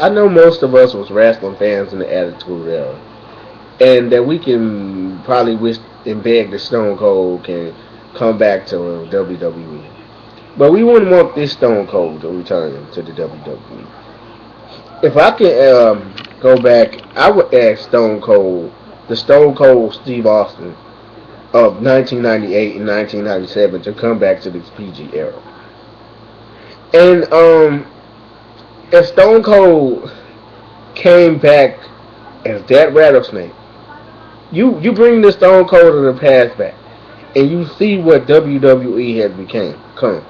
I know most of us was wrestling fans in the Attitude Era, and that we can probably wish and beg that Stone Cold can come back to WWE. But we wouldn't want this Stone Cold to return to the WWE. If I could go back, I would ask Stone Cold, the Stone Cold Steve Austin of 1998 and 1997, to come back to this PG era. And if Stone Cold came back as that rattlesnake, you bring the Stone Cold of the past back, and you see what WWE has become.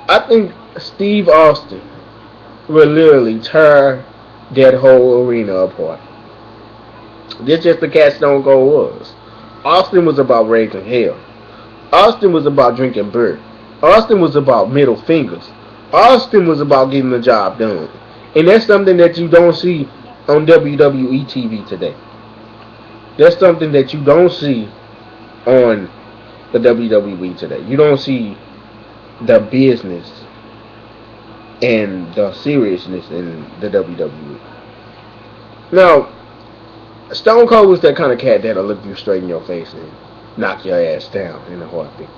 I think Steve Austin will literally tear that whole arena apart. This just the cat Stone Cold was. Austin was about raising hell. Austin was about drinking beer. Austin was about middle fingers. Austin was about getting the job done. And that's something that you don't see on WWE TV today. That's something that you don't see on the WWE today. You don't see the business and the seriousness in the WWE. Now, Stone Cold was that kind of cat that'll look you straight in your face and knock your ass down in a heartbeat.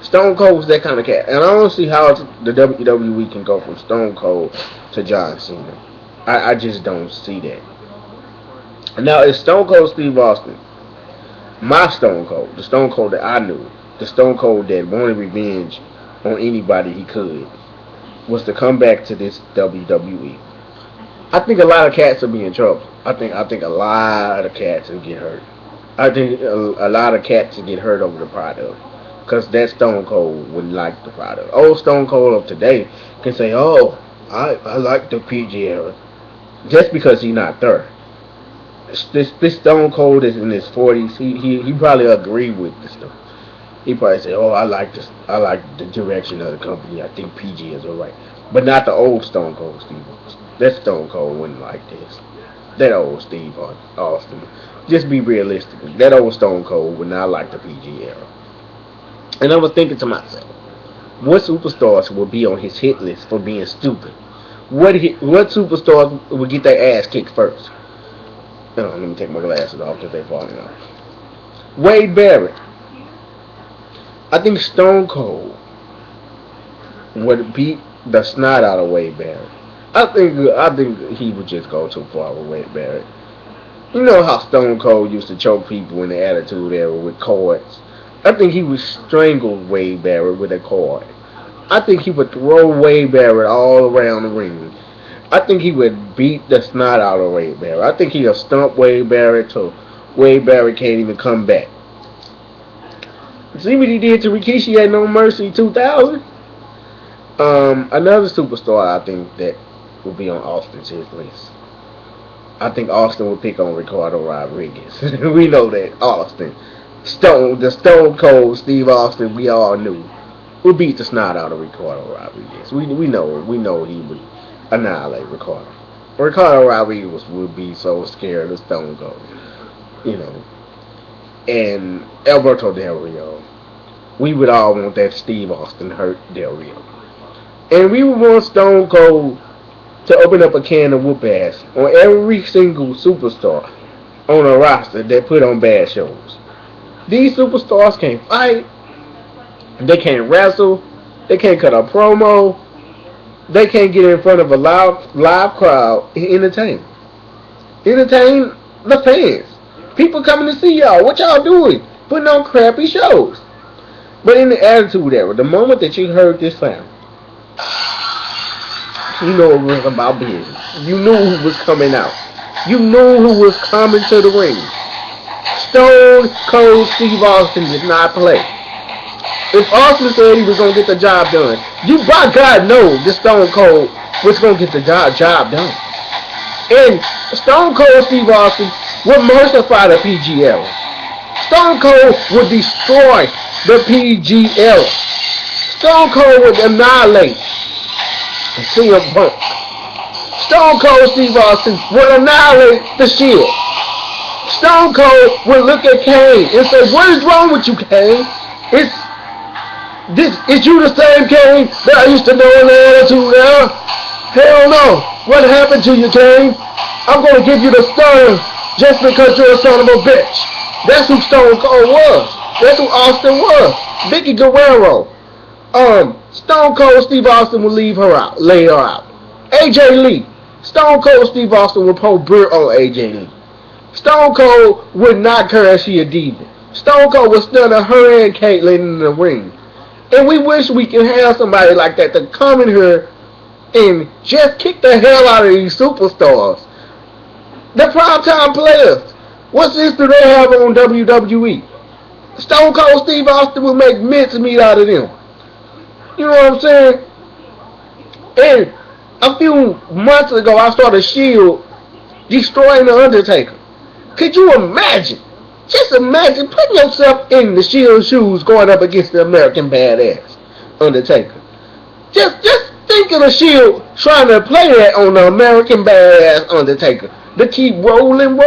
Stone Cold was that kind of cat. And I don't see how the WWE can go from Stone Cold to John Cena. I just don't see that. Now, it's Stone Cold Steve Austin. My Stone Cold. The Stone Cold that I knew. The Stone Cold that wanted revenge on anybody he could. Was to come back to this WWE. I think a lot of cats will be in trouble. I think a lot of cats will get hurt. I think a lot of cats will get hurt over the product. Because that Stone Cold wouldn't like the product. Old Stone Cold of today can say, oh, I like the PG era. Just because he's not there. This Stone Cold is in his 40s. He probably agree with this stuff. He probably say, oh, I like this. I like the direction of the company. I think PG is alright. But not the old Stone Cold Steve Austin. That Stone Cold wouldn't like this. That old Steve Austin. Just be realistic. That old Stone Cold would not like the PG era. And I was thinking to myself, what superstars will be on his hit list for being stupid? What superstars will get their ass kicked first? Oh, let me take my glasses off because they're falling off. Wade Barrett. I think Stone Cold would beat the snot out of Wade Barrett. I think he would just go too far with Wade Barrett. You know how Stone Cold used to choke people in the Attitude Era with cords. I think he would strangle Wade Barrett with a cord. I think he would throw Wade Barrett all around the ring. I think he would beat the snot out of Wade Barrett. I think he'll stump Wade Barrett till Wade Barrett can't even come back. See what he did to Rikishi at No Mercy 2000? Another superstar I think that will be on Austin's hit list. I think Austin will pick on Ricardo Rodriguez. We know that Austin. The Stone Cold Steve Austin we all knew would beat the snot out of Ricardo Rodriguez. We know he would annihilate Ricardo. Ricardo Rodriguez would be so scared of Stone Cold. You know. And Alberto Del Rio. We would all want that Steve Austin hurt Del Rio. And we would want Stone Cold to open up a can of whoop ass on every single superstar on a roster that put on bad shows. These superstars can't fight. They can't wrestle. They can't cut a promo. They can't get in front of a live crowd and entertain. Entertain the fans. People coming to see y'all. What y'all doing? Putting on crappy shows. But in the Attitude Era, the moment that you heard this sound, you know it was about business. You knew who was coming out. You knew who was coming to the ring. Stone Cold Steve Austin did not play. If Austin said he was going to get the job done, you by God know this Stone Cold was going to get the job done. And Stone Cold Steve Austin would mercify the PG era. Stone Cold would destroy the PG era. Stone Cold would annihilate CM Punk. Stone Cold Steve Austin would annihilate the Shield. Stone Cold would look at Kane and say, "What is wrong with you, Kane? Is you the same Kane that I used to know in the Attitude Era? Hell no. What happened to you, Kane? I'm going to give you the stun just because you're a son of a bitch. That's who Stone Cold was. That's who Austin was. Vicky Guerrero. Stone Cold Steve Austin would lay her out. AJ Lee. Stone Cold Steve Austin would pour beer on AJ Lee. Stone Cold would not care if she a diva. Stone Cold would stun her and Caitlyn in the ring. And we wish we could have somebody like that to come in here and just kick the hell out of these superstars. The primetime players. What sense do they have on WWE? Stone Cold Steve Austin will make mincemeat out of them. You know what I'm saying? And a few months ago, I saw the Shield destroying the Undertaker. Could you imagine? Just imagine putting yourself in the Shield shoes going up against the American Badass Undertaker. Just think of the Shield trying to play that on the American Badass Undertaker. They keep rolling. I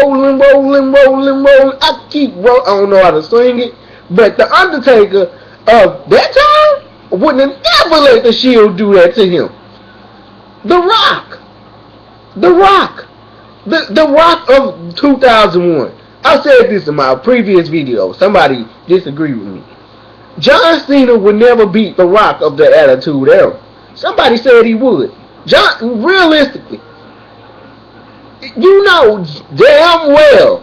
keep rolling. I don't know how to sing it. But the Undertaker of that time wouldn't have ever let the Shield do that to him. The Rock. The Rock of 2001. I said this in my previous video. Somebody disagreed with me. John Cena would never beat The Rock of the Attitude Era. Somebody said he would. Realistically, you know damn well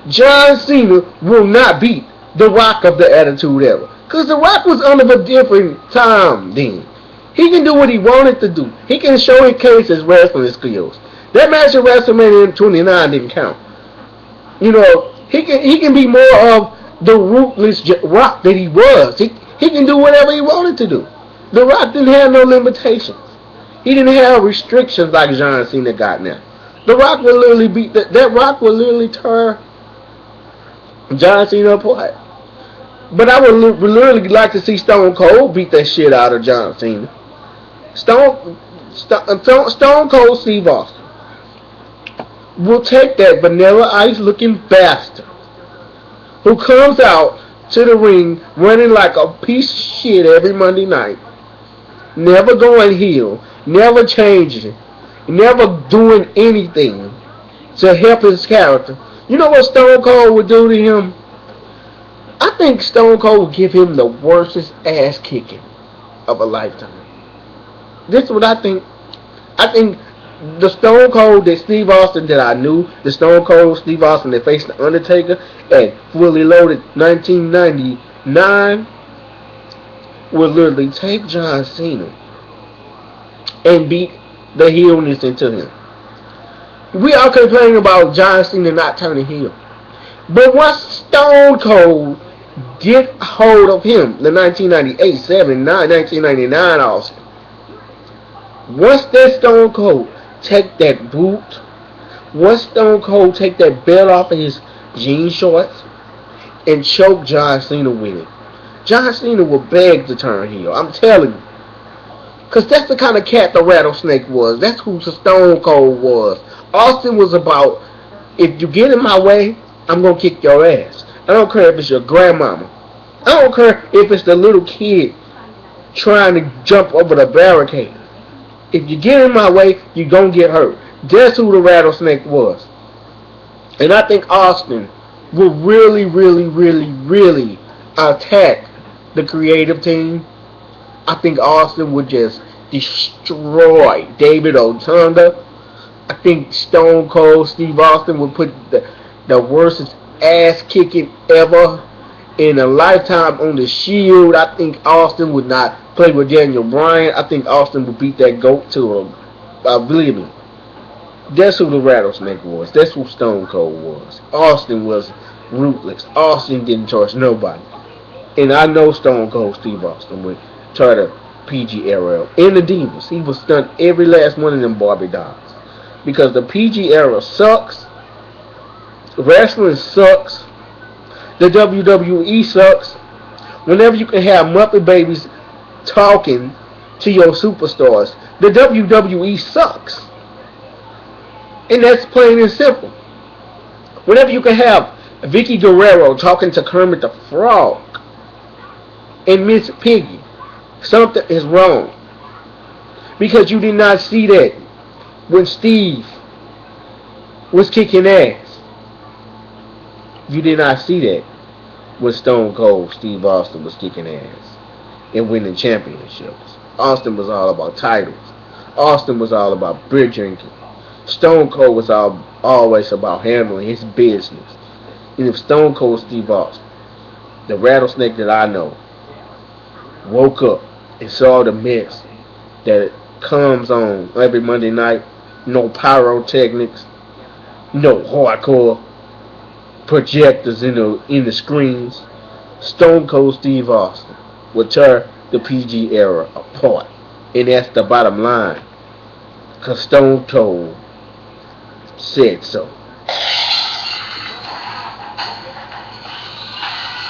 John Cena will not beat The Rock of the Attitude Era. Because The Rock was under a different time then. He can do what he wanted to do. He can showcase his wrestling skills. That match at WrestleMania 29 didn't count. You know, he can be more of the ruthless Rock that he was. He can do whatever he wanted to do. The Rock didn't have no limitations. He didn't have restrictions like John Cena got now. The Rock would literally beat that Rock would literally tear John Cena apart. But I would literally like to see Stone Cold beat that shit out of John Cena. Stone Cold Steve Austin will take that Vanilla Ice looking bastard who comes out to the ring running like a piece of shit every Monday night, never going heel, never changing, never doing anything to help his character. You know what Stone Cold would do to him? I think Stone Cold would give him the worstest ass kicking of a lifetime. This is what I think. I think the Stone Cold that Steve Austin that I knew, the Stone Cold Steve Austin that faced the Undertaker at Fully Loaded 1999 would literally take John Cena and beat the heelness into him. We all complaining about John Cena not turning heel. But once Stone Cold get hold of him, the 1998, 7, 9, 1999 Austin, once that Stone Cold take that boot, once Stone Cold take that belt off of his jean shorts and choke John Cena with it, John Cena will beg to turn heel. I'm telling you. Because that's the kind of cat the Rattlesnake was. That's who the Stone Cold was. Austin was about, if you get in my way, I'm going to kick your ass. I don't care if it's your grandmama. I don't care if it's the little kid trying to jump over the barricade. If you get in my way, you're going to get hurt. That's who the Rattlesnake was. And I think Austin will really attack the creative team. I think Austin would just destroy David Otunga. I think Stone Cold Steve Austin would put the worst ass kicking ever in a lifetime on the Shield. I think Austin would not play with Daniel Bryan. I think Austin would beat that goat to oblivion. That's who the Rattlesnake was. That's who Stone Cold was. Austin was ruthless. Austin didn't trust nobody. And I know Stone Cold Steve Austin would try to PG era. In the Divas, he was stunned every last one of them Barbie dolls. Because the PG era sucks. Wrestling sucks. The WWE sucks. Whenever you can have Muppet Babies talking to your superstars, the WWE sucks. And that's plain and simple. Whenever you can have Vicky Guerrero talking to Kermit the Frog and Miss Piggy, something is wrong. Because you did not see that when Steve was kicking ass. You did not see that when Stone Cold Steve Austin was kicking ass and winning championships. Austin was all about titles. Austin was all about beer drinking. Stone Cold was always about handling his business. And if Stone Cold Steve Austin, the rattlesnake that I know, woke up and saw the mess that comes on every Monday night, no pyrotechnics, no hardcore projectors in the screens, Stone Cold Steve Austin would tear the PG era apart. And that's the bottom line. Because Stone Cold said so.